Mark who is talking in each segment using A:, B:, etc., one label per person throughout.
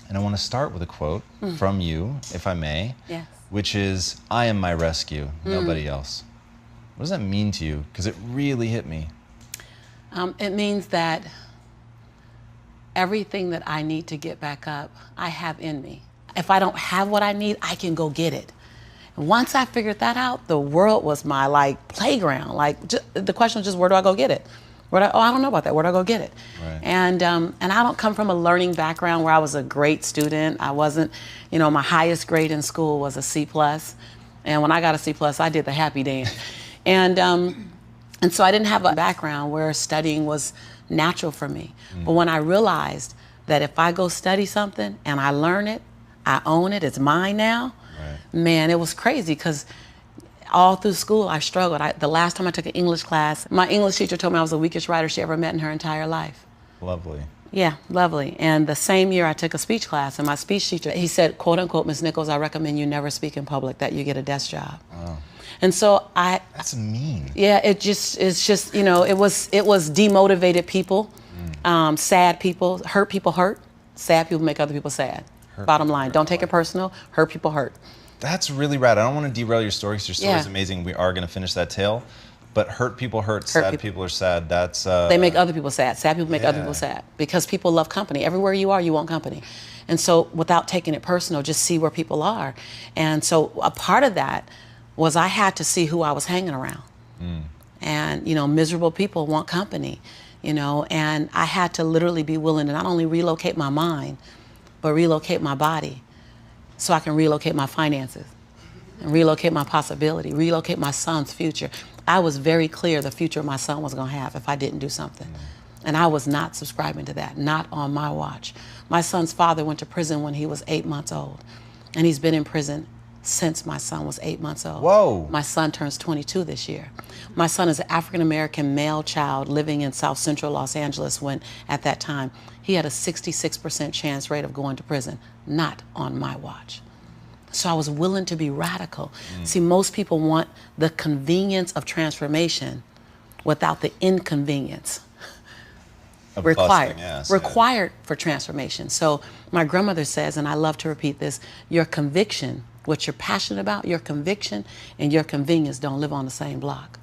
A: And I want to start with a quote from you, if I may,
B: Yes.
A: which is, "I am my rescue, nobody else." What does that mean to you? Because it really hit me.
B: It means that everything that I need to get back up, I have in me. If I don't have what I need, I can go get it. And once I figured that out, the world was my playground. The question was just, where do I go get it? I don't know about that. Where do I go get it?
A: Right.
B: And I don't come from a learning background where I was a great student. I wasn't, my highest grade in school was a C+. And when I got a C+, I did the happy dance. And so I didn't have a background where studying was natural for me. But when I realized that if I go study something and I learn it, I own it, it's mine now, man, it was crazy because all through school I struggled. The last time I took an English class, my English teacher told me I was the weakest writer she ever met in her entire life.
A: Lovely.
B: Yeah, lovely. And the same year I took a speech class, and my speech teacher, he said, quote unquote, "Miss Nichols, I recommend you never speak in public, that you get a desk job."
A: Wow.
B: And so
A: That's mean.
B: yeah, it's just, it was demotivated people, sad people, hurt people hurt, sad people make other people sad. Bottom line, don't take it personal, hurt people hurt.
A: That's really rad. I don't want to derail your story because your story is
B: Yeah.
A: amazing. We are going to finish that tale. But hurt people hurt, sad people are sad. That's
B: They make other people sad. Sad people make other people sad because people love company. Everywhere you are, you want company. And so without taking it personal, just see where people are. And so a part of that was I had to see who I was hanging around. And, miserable people want company, and I had to literally be willing to not only relocate my mind, but relocate my body so I can relocate my finances and relocate my possibility, relocate my son's future. I was very clear the future my son was going to have if I didn't do something. And I was not subscribing to that, not on my watch. My son's father went to prison when he was 8 months old, and he's been in prison since my son was 8 months old.
A: Whoa.
B: My son turns 22 this year. My son is an African-American male child living in South Central Los Angeles when, at that time, he had a 66% chance rate of going to prison, not on my watch. So I was willing to be radical. See, most people want the convenience of transformation without the inconvenience
A: of
B: required,
A: busting ass,
B: required for transformation. So my grandmother says, and I love to repeat this, your conviction, what you're passionate about, your conviction and your convenience don't live on the same block.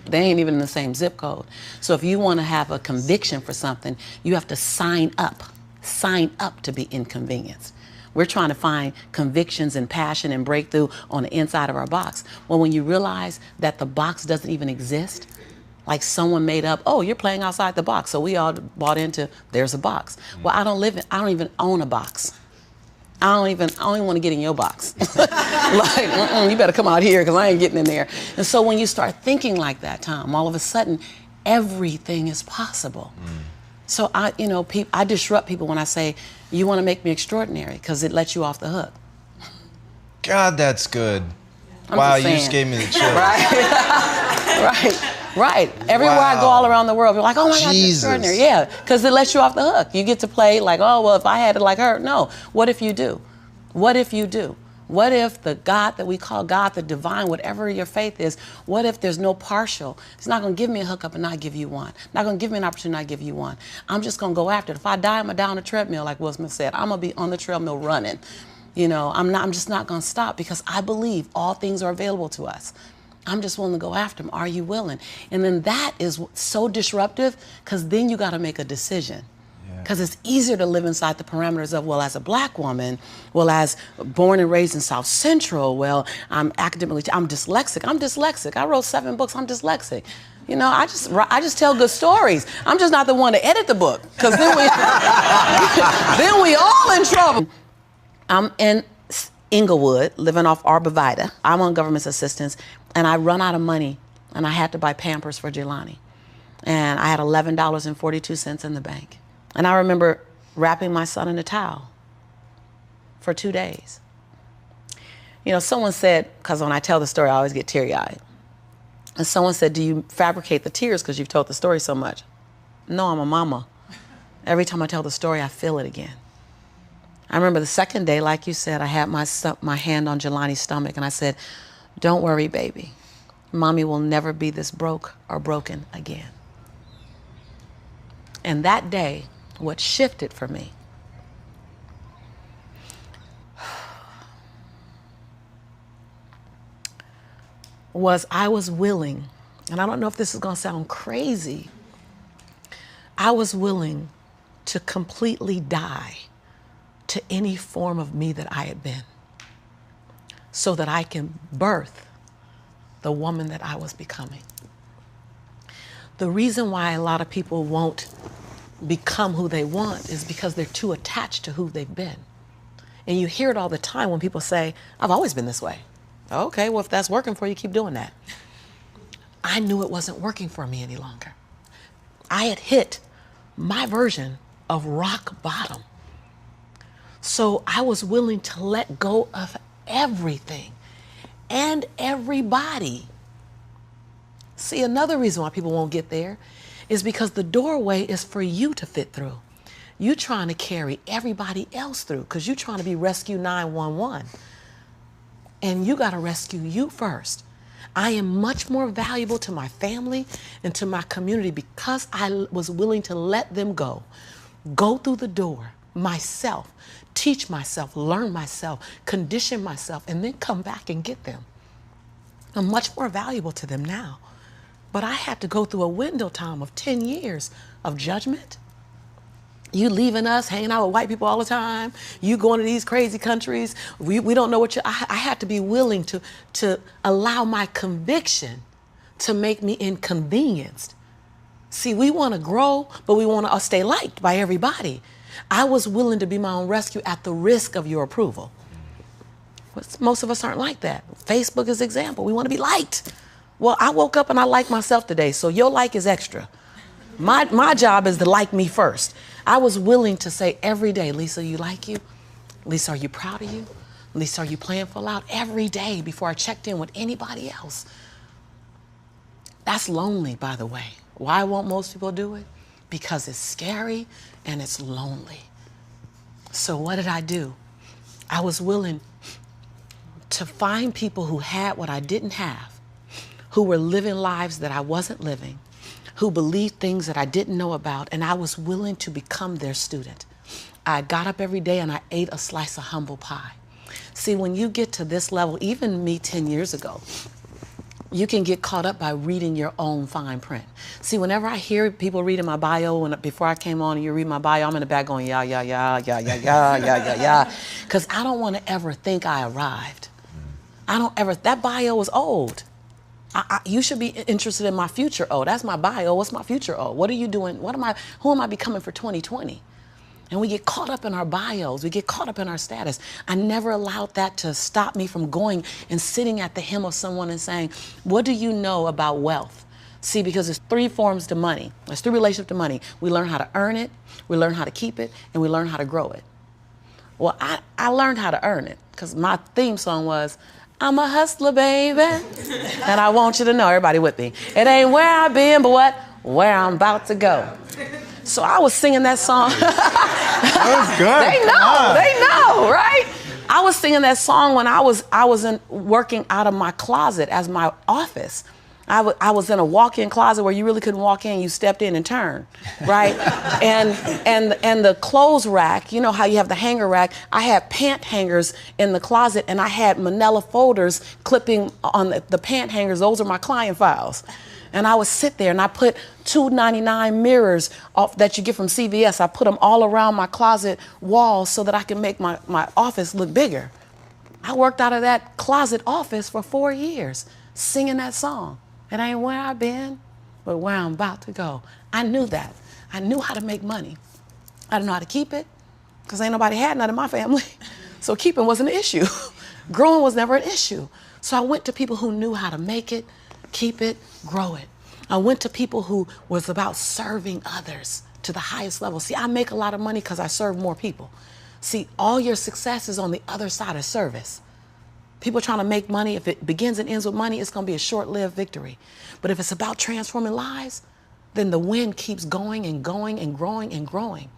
B: They ain't even in the same zip code. So if you want to have a conviction for something, you have to sign up to be inconvenienced. We're trying to find convictions and passion and breakthrough on the inside of our box. Well, when you realize that the box doesn't even exist, like someone made up, oh, you're playing outside the box. So we all bought into, there's a box. Well, I don't even own a box. I don't even want to get in your box. You better come out here because I ain't getting in there. And so when you start thinking like that, Tom, all of a sudden, everything is possible. So I disrupt people when I say, you want to make me extraordinary, because it lets you off the hook.
A: God, that's good.
B: I'm
A: wow,
B: just
A: you just
B: saying.
A: gave me the chills.
B: Right. Everywhere I go all around the world, you're like, oh my God, that's
A: Jesus.
B: extraordinary. Yeah, because it lets you off the hook. You get to play like, oh, well, if I had it like her. No. What if you do? What if you do? What if the God that we call God, the divine, whatever your faith is, what if there's no partial? It's not going to give me a hookup and not give you one. Not going to give me an opportunity and not give you one. I'm just going to go after it. If I die, I'm going to die on a treadmill, like Will Smith said. I'm going to be on the treadmill running. I'm just not going to stop because I believe all things are available to us. I'm just willing to go after them. Are you willing? And then that is so disruptive because then you got to make a decision. Because it's easier to live inside the parameters of, well, as a black woman, well, as born and raised in South Central, well, I'm dyslexic. I wrote 7 books. I'm dyslexic. I just tell good stories. I'm just not the one to edit the book, because then we all in trouble. I'm in Inglewood, living off Arborvitae. I'm on government assistance, and I run out of money, and I had to buy Pampers for Jelani. And I had $11.42 in the bank. And I remember wrapping my son in a towel for 2 days. Someone said, because when I tell the story, I always get teary-eyed. And someone said, do you fabricate the tears because you've told the story so much? No, I'm a mama. Every time I tell the story, I feel it again. I remember the second day, like you said, I had my hand on Jelani's stomach, and I said, don't worry, baby. Mommy will never be this broke or broken again. And that day, what shifted for me was I was willing, and I don't know if this is going to sound crazy, I was willing to completely die to any form of me that I had been so that I can birth the woman that I was becoming. The reason why a lot of people won't become who they want is because they're too attached to who they've been. And you hear it all the time when people say, I've always been this way. Okay, well, if that's working for you, keep doing that. I knew it wasn't working for me any longer. I had hit my version of rock bottom. So I was willing to let go of everything and everybody. See, another reason why people won't get there is because the doorway is for you to fit through. You're trying to carry everybody else through because you're trying to be Rescue 911. And you got to rescue you first. I am much more valuable to my family and to my community because I was willing to let them go through the door myself, teach myself, learn myself, condition myself, and then come back and get them. I'm much more valuable to them now. But I had to go through a window time of 10 years of judgment. You leaving us, hanging out with white people all the time. You going to these crazy countries. We don't know what you... I had to be willing to allow my conviction to make me inconvenienced. See, we want to grow, but we want to stay liked by everybody. I was willing to be my own rescue at the risk of your approval. But most of us aren't like that. Facebook is an example. We want to be liked. Well, I woke up and I like myself today, so your like is extra. My job is to like me first. I was willing to say every day, Lisa, you like you? Lisa, are you proud of you? Lisa, are you playing full out? Every day before I checked in with anybody else. That's lonely, by the way. Why won't most people do it? Because it's scary and it's lonely. So what did I do? I was willing to find people who had what I didn't have, who were living lives that I wasn't living, who believed things that I didn't know about, and I was willing to become their student. I got up every day and I ate a slice of humble pie. See, when you get to this level, even me 10 years ago, you can get caught up by reading your own fine print. See, whenever I hear people reading my bio, before I came on and you read my bio, I'm in the back going, yeah, yeah, yeah, yeah, yeah, yeah, yeah, yeah, yeah. Because I don't want to ever think I arrived. That bio was old. You should be interested in my future. Oh, that's my bio. What's my future? Oh, what are you doing? Who am I becoming for 2020? And we get caught up in our bios. We get caught up in our status. I never allowed that to stop me from going and sitting at the hem of someone and saying, what do you know about wealth? See, because there's 3 forms to money. There's 3 relationships to money. We learn how to earn it, we learn how to keep it, and we learn how to grow it. Well, I learned how to earn it because my theme song was, I'm a hustler, baby. And I want you to know, everybody with me, it ain't where I've been, but where I'm about to go. So I was singing that song.
C: That was good.
B: They know, right? I was singing that song when I was working out of my closet as my office. I was in a walk-in closet where you really couldn't walk in, you stepped in and turned, right? and the clothes rack, you know how you have the hanger rack, I had pant hangers in the closet and I had manila folders clipping on the pant hangers. Those are my client files. And I would sit there and I put $2.99 mirrors that you get from CVS. I put them all around my closet walls so that I can make my office look bigger. I worked out of that closet office for 4 years, singing that song. It ain't where I've been, but where I'm about to go. I knew that. I knew how to make money. I didn't know how to keep it, because ain't nobody had none in my family. So keeping wasn't an issue. Growing was never an issue. So I went to people who knew how to make it, keep it, grow it. I went to people who was about serving others to the highest level. See, I make a lot of money because I serve more people. See, all your success is on the other side of service. People trying to make money, if it begins and ends with money, it's going to be a short-lived victory. But if it's about transforming lives, then the wind keeps going and going and growing and growing.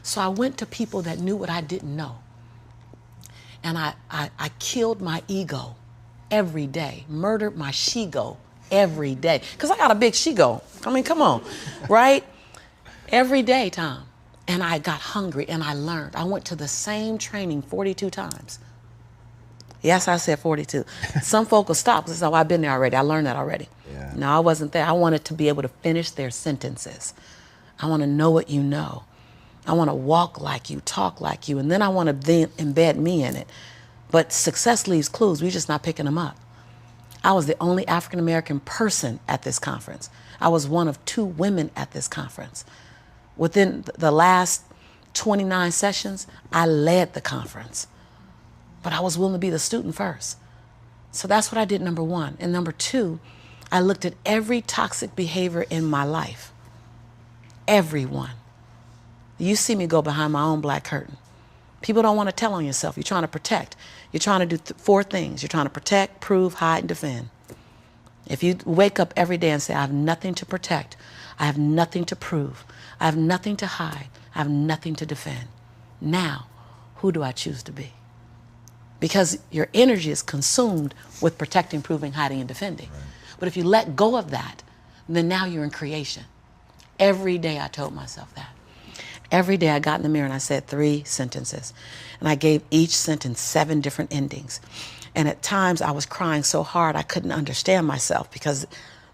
B: So I went to people that knew what I didn't know. And I killed my ego every day, murdered my she-go every day. Because I got a big she-go. I mean, come on, right? Every day, Tom. And I got hungry and I learned. I went to the same training 42 times. Yes, I said 42. Some folk will stop. This is how I've been there already. I learned that already.
C: Yeah.
B: No, I wasn't there. I wanted to be able to finish their sentences. I want to know what you know. I want to walk like you, talk like you, and then I want to then embed me in it. But success leaves clues. We're just not picking them up. I was the only African American person at this conference. I was one of 2 women at this conference. Within the last 29 sessions, I led the conference. But I was willing to be the student first. So that's what I did, number 1. And number 2, I looked at every toxic behavior in my life. Everyone. You see me go behind my own black curtain. People don't want to tell on yourself. You're trying to protect. You're trying to do 4 things. You're trying to protect, prove, hide, and defend. If you wake up every day and say, I have nothing to protect, I have nothing to prove, I have nothing to hide, I have nothing to defend. Now, who do I choose to be? Because your energy is consumed with protecting, proving, hiding, and defending. Right. But if you let go of that, then now you're in creation. Every day I told myself that. Every day I got in the mirror and I said 3 sentences. And I gave each sentence 7 different endings. And at times I was crying so hard I couldn't understand myself because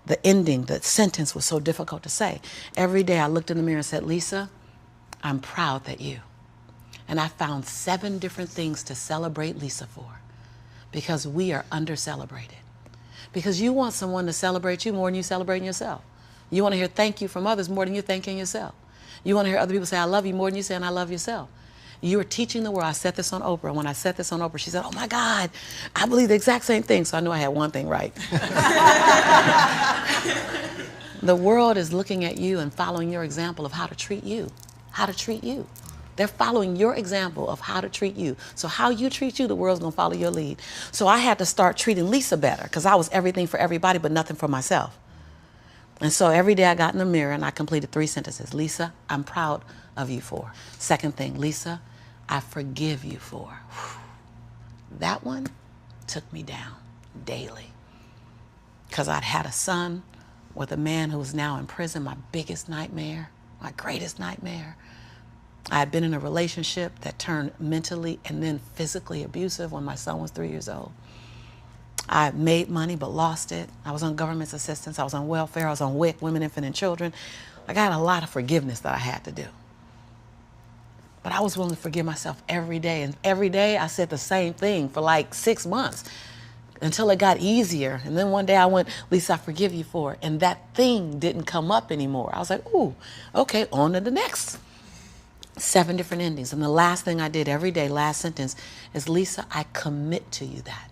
B: the ending, the sentence was so difficult to say. Every day I looked in the mirror and said, Lisa, I'm proud that you. And I found 7 different things to celebrate Lisa for because we are under-celebrated. Because you want someone to celebrate you more than you celebrating yourself. You want to hear thank you from others more than you're thanking yourself. You want to hear other people say, I love you more than you saying, I love yourself. You are teaching the world. I said this on Oprah. And when I said this on Oprah, she said, oh my God, I believe the exact same thing. So I knew I had one thing right. The world is looking at you and following your example of how to treat you. How to treat you. They're following your example of how to treat you. So how you treat you, the world's going to follow your lead. So I had to start treating Lisa better because I was everything for everybody but nothing for myself. And so every day I got in the mirror and I completed 3 sentences. Lisa, I'm proud of you for. Second thing, Lisa, I forgive you for. Whew. That one took me down daily because I'd had a son with a man who was now in prison, my biggest nightmare, my greatest nightmare. I had been in a relationship that turned mentally and then physically abusive when my son was 3 years old. I made money but lost it. I was on government assistance. I was on welfare. I was on WIC, Women, Infant, and Children. I got a lot of forgiveness that I had to do. But I was willing to forgive myself every day. And every day I said the same thing for like 6 months until it got easier. And then one day I went, Lisa, I forgive you for it. And that thing didn't come up anymore. I was like, ooh, okay, on to the next. 7 different endings. And the last thing I did every day, last sentence, is Lisa, I commit to you that.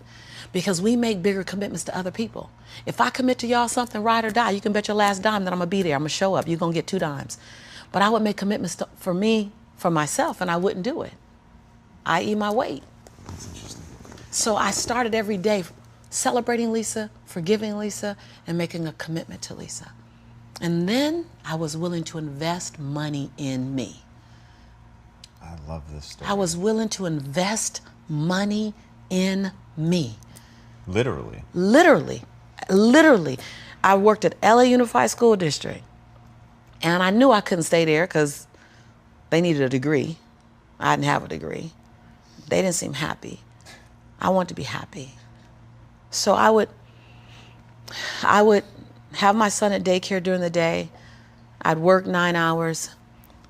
B: Because we make bigger commitments to other people. If I commit to y'all something, ride or die, you can bet your last dime that I'm going to be there. I'm going to show up. You're going to get 2 dimes. But I would make commitments for me, for myself, and I wouldn't do it. I eat my weight.
C: That's interesting.
B: So I started every day celebrating Lisa, forgiving Lisa, and making a commitment to Lisa. And then I was willing to invest money in me.
C: I love this story.
B: I was willing to invest money in me.
C: Literally.
B: Literally. I worked at LA Unified School District. And I knew I couldn't stay there because they needed a degree. I didn't have a degree. They didn't seem happy. I wanted to be happy. So I would have my son at daycare during the day. I'd work 9 hours.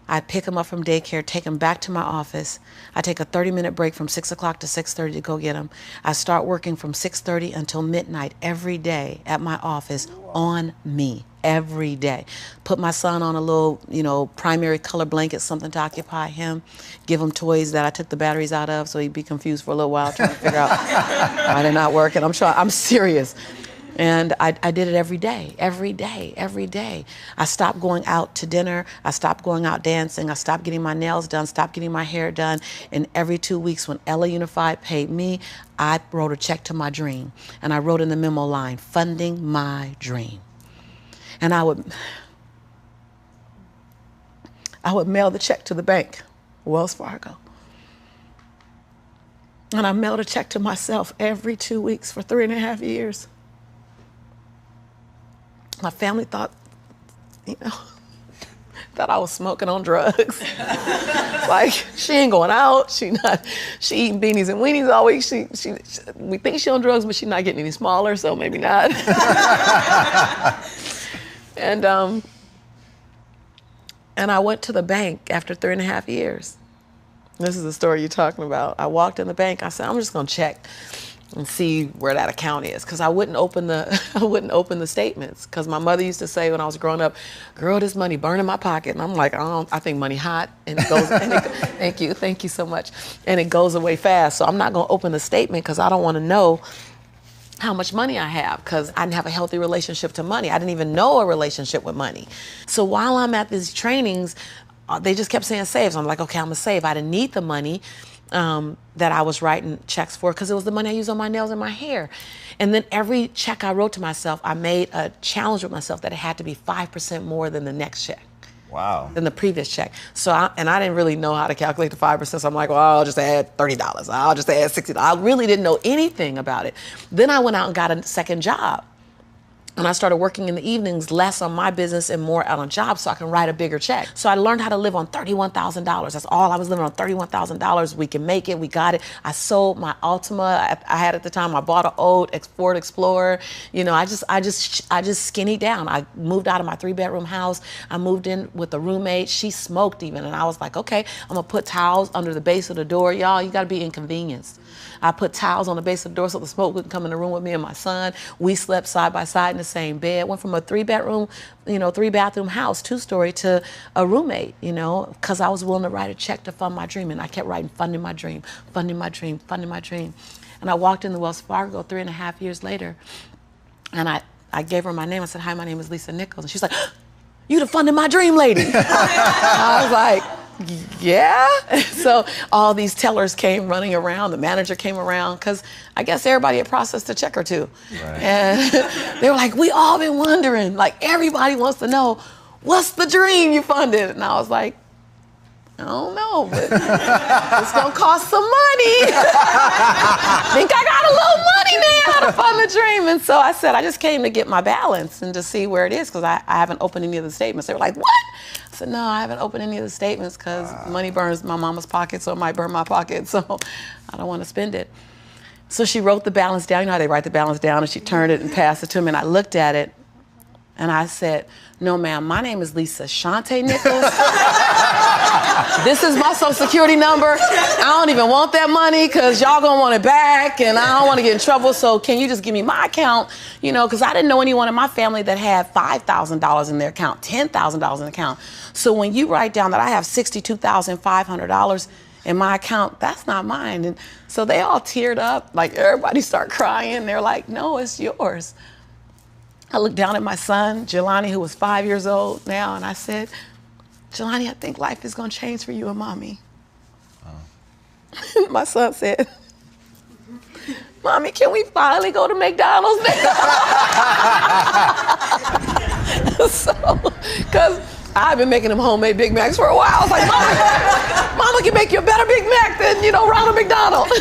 B: I'd pick him up from daycare, take him back to my office. I'd take a 30-minute break from 6 o'clock to 6:30 to go get him. I start working from 6:30 until midnight every day at my office on me, every day. Put my son on a little, primary color blanket, something to occupy him. Give him toys that I took the batteries out of so he'd be confused for a little while trying to figure out why they're not working. I'm serious. And I did it every day. I stopped going out to dinner. I stopped going out dancing. I stopped getting my nails done, stopped getting my hair done. And every 2 weeks when LA Unified paid me, I wrote a check to my dream. And I wrote in the memo line, funding my dream. And I would mail the check to the bank, Wells Fargo. And I mailed a check to myself every 2 weeks for 3.5 years. My family thought, thought I was smoking on drugs. Like, she ain't going out. She eating beanies and weenies all week. We think she on drugs, but she's not getting any smaller, so maybe not. And I went to the bank after 3.5 years. This is the story you're talking about. I walked in the bank. I said, I'm just gonna check and see where that account is, because I wouldn't open the statements, because my mother used to say when I was growing up, girl, this money burn in my pocket. And I'm like, I think money hot, and it goes. Thank you so much, and it goes away fast. So I'm not gonna open the statement because I don't want to know how much money I have, because I didn't have a healthy relationship to money. I didn't even know a relationship with money. So while I'm at these trainings, they just kept saying save. So I'm like, okay, I'm gonna save. I didn't need the money that I was writing checks for, because it was the money I used on my nails and my hair. And then every check I wrote to myself, I made a challenge with myself that it had to be 5% more than the next check.
C: Wow.
B: Than the previous check. So I didn't really know how to calculate the 5%. So I'm like, well, I'll just add $30. I'll just add $60. I really didn't know anything about it. Then I went out and got a second job. And I started working in the evenings, less on my business and more out on jobs, so I can write a bigger check. So I learned how to live on $31,000. That's all I was living on, $31,000. We can make it. We got it. I sold my Altima I had at the time. I bought an old Ford Explorer. You know, I just skinnied down. I moved out of my 3-bedroom house. I moved in with a roommate. She smoked even, and I was like, okay, I'm gonna put towels under the base of the door. Y'all, you gotta be inconvenienced. I put towels on the base of the door so the smoke wouldn't come in the room with me and my son. We slept side by side in the same bed. Went from a 3-bedroom, 3-bathroom house, 2-story, to a roommate, because I was willing to write a check to fund my dream. And I kept writing, funding my dream, funding my dream, funding my dream. And I walked in the Wells Fargo 3.5 years later, and I gave her my name. I said, hi, my name is Lisa Nichols. And she's like, you the funding my dream lady. I was like, yeah. So all these tellers came running around. The manager came around, because I guess everybody had processed a check or two. Right. And they were like, we all been wondering, like everybody wants to know, what's the dream you funded? And I was like, I don't know, but it's gonna cost some money. Think I got a little money now to fund the dream. And so I said, I just came to get my balance and to see where it is, because I haven't opened any of the statements. They were like, what? I said, no, I haven't opened any of the statements because money burns my mama's pocket, so it might burn my pocket, so I don't want to spend it. So she wrote the balance down. You know how they write the balance down, and she turned it and passed it to me, and I looked at it, and I said, no, ma'am, my name is Lisa Shante Nichols. This is my social security number. I don't even want that money because y'all gonna want it back, and I don't want to get in trouble, so can you just give me my account? Because I didn't know anyone in my family that had $5,000 in their account, $10,000 in the account. So when you write down that I have $62,500 in my account, that's not mine. And so they all teared up, like everybody started crying. They're like, no, it's yours. I looked down at my son, Jelani, who was 5 years old now, and I said, Jelani, I think life is gonna change for you and mommy. Oh. My son said, Mommy, can we finally go to McDonald's now? So, because I've been making them homemade Big Macs for a while. I was like, Mama can make you a better Big Mac than, Ronald McDonald.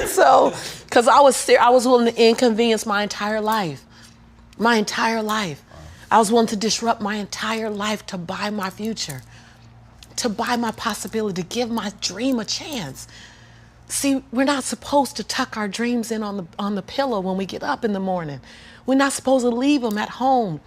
B: So, because I was willing to inconvenience my entire life. My entire life. I was willing to disrupt my entire life to buy my future, to buy my possibility, to give my dream a chance. See, we're not supposed to tuck our dreams in on the pillow when we get up in the morning. We're not supposed to leave them at home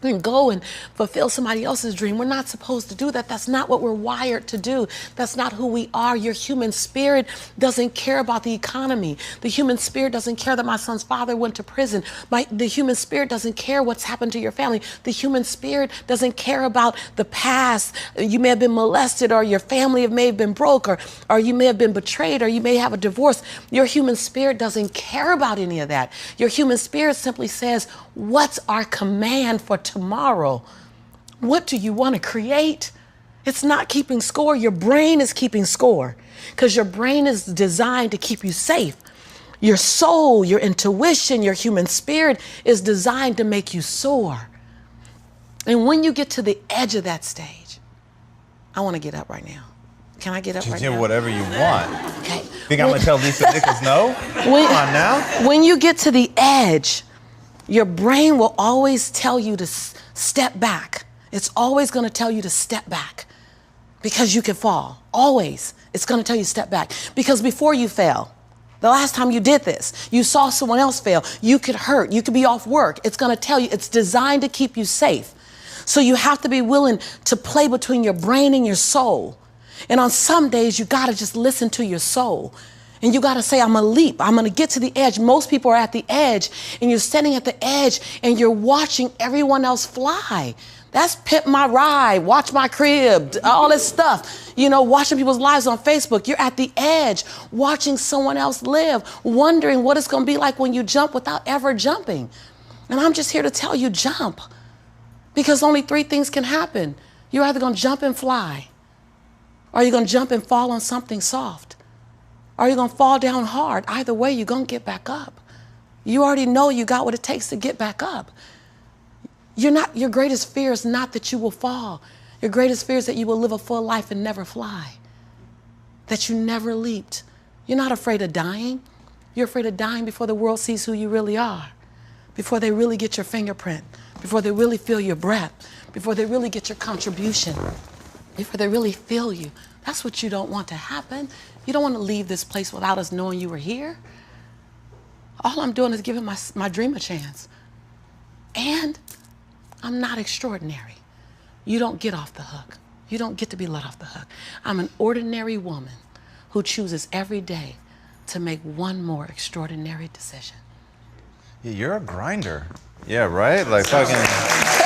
B: and go and fulfill somebody else's dream. We're not supposed to do that. That's not what we're wired to do. That's not who we are. Your human spirit doesn't care about the economy. The human spirit doesn't care that my son's father went to prison. The human spirit doesn't care what's happened to your family. The human spirit doesn't care about the past. You may have been molested, or your family may have been broke, or you may have been betrayed, or you may have a divorce. Your human spirit doesn't care about any of that. Your human spirit simply says, what's our command for tomorrow? What do you want to create? It's not keeping score. Your brain is keeping score, because your brain is designed to keep you safe. Your soul, your intuition, your human spirit is designed to make you soar. And when you get to the edge of that stage, I want to get up right now. Can I get up right now?
C: You do whatever you want.
B: Okay.
C: Think I'm going to tell Lisa Nichols no? Come on now.
B: When you get to the edge, your brain will always tell you to step back It's always going to tell you to step back because you can fall. Always. It's going to tell you to step back because before you fail, the last time you did this, you saw someone else fail. You could hurt. You could be off work. It's going to tell you it's designed to keep you safe. So you have to be willing to play between your brain and your soul. And on some days, you got to just listen to your soul. And you got to say, I'm going to leap. I'm going to get to the edge. Most people are at the edge, and you're standing at the edge, and you're watching everyone else fly. That's Pimp My Ride, Watch My Crib, all this stuff. You know, watching people's lives on Facebook. You're at the edge, watching someone else live, wondering what it's going to be like when you jump without ever jumping. And I'm just here to tell you, jump. Because only 3 things can happen. You're either going to jump and fly, or you're going to jump and fall on something soft, or you're going to fall down hard. Either way, you're going to get back up. You already know you got what it takes to get back up. Your greatest fear is not that you will fall. Your greatest fear is that you will live a full life and never fly, that you never leaped. You're not afraid of dying. You're afraid of dying before the world sees who you really are, before they really get your fingerprint, before they really feel your breath, before they really get your contribution, before they really feel you. That's what you don't want to happen. You don't want to leave this place without us knowing you were here. All I'm doing is giving my dream a chance. And I'm not extraordinary. You don't get off the hook. You don't get to be let off the hook. I'm an ordinary woman who chooses every day to make one more extraordinary decision.
A: Yeah, you're a grinder. Yeah, right? Like fucking...